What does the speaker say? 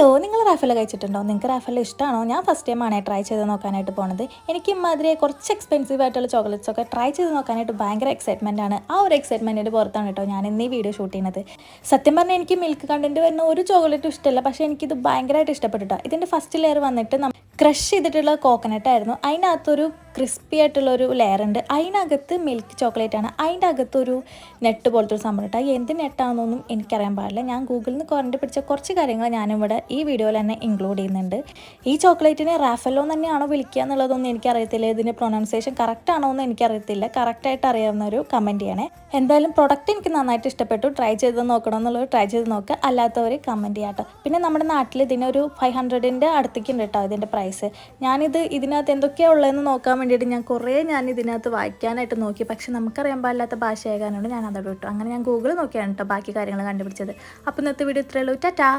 Hello, നിങ്ങൾ റാഫല കഴിച്ചിട്ടുണ്ടോ? നിങ്ങൾക്ക് റാഫല ഇഷ്ടമാണോ? ഞാൻ ഫസ്റ്റ് ടൈമാണ് ട്രൈ ചെയ്ത് നോക്കാനായിട്ട് പോണത്. എനിക്ക് ഇമാതിരി കുറച്ച് എക്സ്പെൻസീവ് ആയിട്ടുള്ള ചോക്ലേറ്റ്സ് ഒക്കെ ട്രൈ ചെയ്ത് നോക്കാനായിട്ട് ഭയങ്കര എക്സൈറ്റ്മെൻ്റ് ആണ്. ആ ഒരു എക്സൈറ്റ്മെൻറ്റിൻ്റെ പുറത്താണ് കേട്ടോ ഞാൻ ഇന്ന് ഈ വീഡിയോ ഷൂട്ട് ചെയ്യുന്നത്. സത്യം പറഞ്ഞാൽ എനിക്ക് മിൽക്ക് കണ്ടൻറ്റ് വരുന്ന ഒരു ചോക്ലേറ്റും ഇഷ്ടമല്ല, പക്ഷേ എനിക്കിത് ഭയങ്കരമായിട്ട് ഇഷ്ടപ്പെട്ടിട്ടോ. ഇതിൻ്റെ ഫസ്റ്റ് ലെയർ വന്നിട്ട് ക്രഷ് ചെയ്തിട്ടുള്ള കോക്കനട്ട് ആയിരുന്നു. അതിനകത്തൊരു ക്രിസ്പി ആയിട്ടുള്ളൊരു ലെയർ ഉണ്ട്. അതിനകത്ത് മിൽക്ക് ചോക്ലേറ്റ് ആണ്. അതിൻ്റെ അകത്തൊരു നെട്ട് പോലത്തെ ഒരു സംഭവം ഇട്ടാൽ എന്ത് നെട്ടാണെന്നൊന്നും എനിക്കറിയാൻ പാടില്ല. ഞാൻ ഗൂഗിളിൽ നിന്ന് കണ്ടു പിടിച്ച കുറച്ച് കാര്യങ്ങൾ ഞാനിവിടെ ഈ വീഡിയോയിൽ തന്നെ ഇൻക്ലൂഡ് ചെയ്യുന്നുണ്ട്. ഈ ചോക്ലേറ്റിനെ റാഫലോ തന്നെയാണോ വിളിക്കുക എന്നുള്ളതൊന്നും എനിക്കറിയത്തില്ല. ഇതിൻ്റെ പ്രൊനൗൺസിയേഷൻ കറക്റ്റ് ആണോ എന്ന് എനിക്കറിയത്തില്ല. കറക്റ്റായിട്ട് അറിയാവുന്ന ഒരു കമൻറ്റ് ചെയ്യണേ. എന്തായാലും പ്രൊഡക്റ്റ് എനിക്ക് നന്നായിട്ട് ഇഷ്ടപ്പെട്ടു. ട്രൈ ചെയ്ത് നോക്കണം എന്നുള്ളത് ട്രൈ ചെയ്ത് നോക്കുക. അല്ലാത്തവർ കമൻറ്റ് ചെയ്യാട്ടോ. പിന്നെ നമ്മുടെ നാട്ടിൽ ഇതിനൊരു 500ൻ്റെ അടുത്തേക്ക് ഉണ്ട് കേട്ടോ ഇതിൻ്റെ പ്രൈസ്. ഞാനിത് ഇതിനകത്ത് എന്തൊക്കെയാണ് ഉള്ളതെന്ന് നോക്കാൻ വേണ്ടിയിട്ട് ഞാൻ ഇതിനകത്ത് വായിക്കാനായിട്ട് നോക്കി. പക്ഷെ നമുക്കറിയാൻ പാടില്ലാത്ത ഭാഷയായതുകൊണ്ട് ഞാൻ അതോട് വിട്ടു. അങ്ങനെ ഞാൻ ഗൂഗിൾ നോക്കിയാണ് കേട്ടോ ബാക്കി കാര്യങ്ങൾ കണ്ടുപിടിച്ചത്. അപ്പോൾ ഇന്നത്തെ വീഡിയോ ഇത്രയേ ഉള്ളൂ. ടാറ്റാ.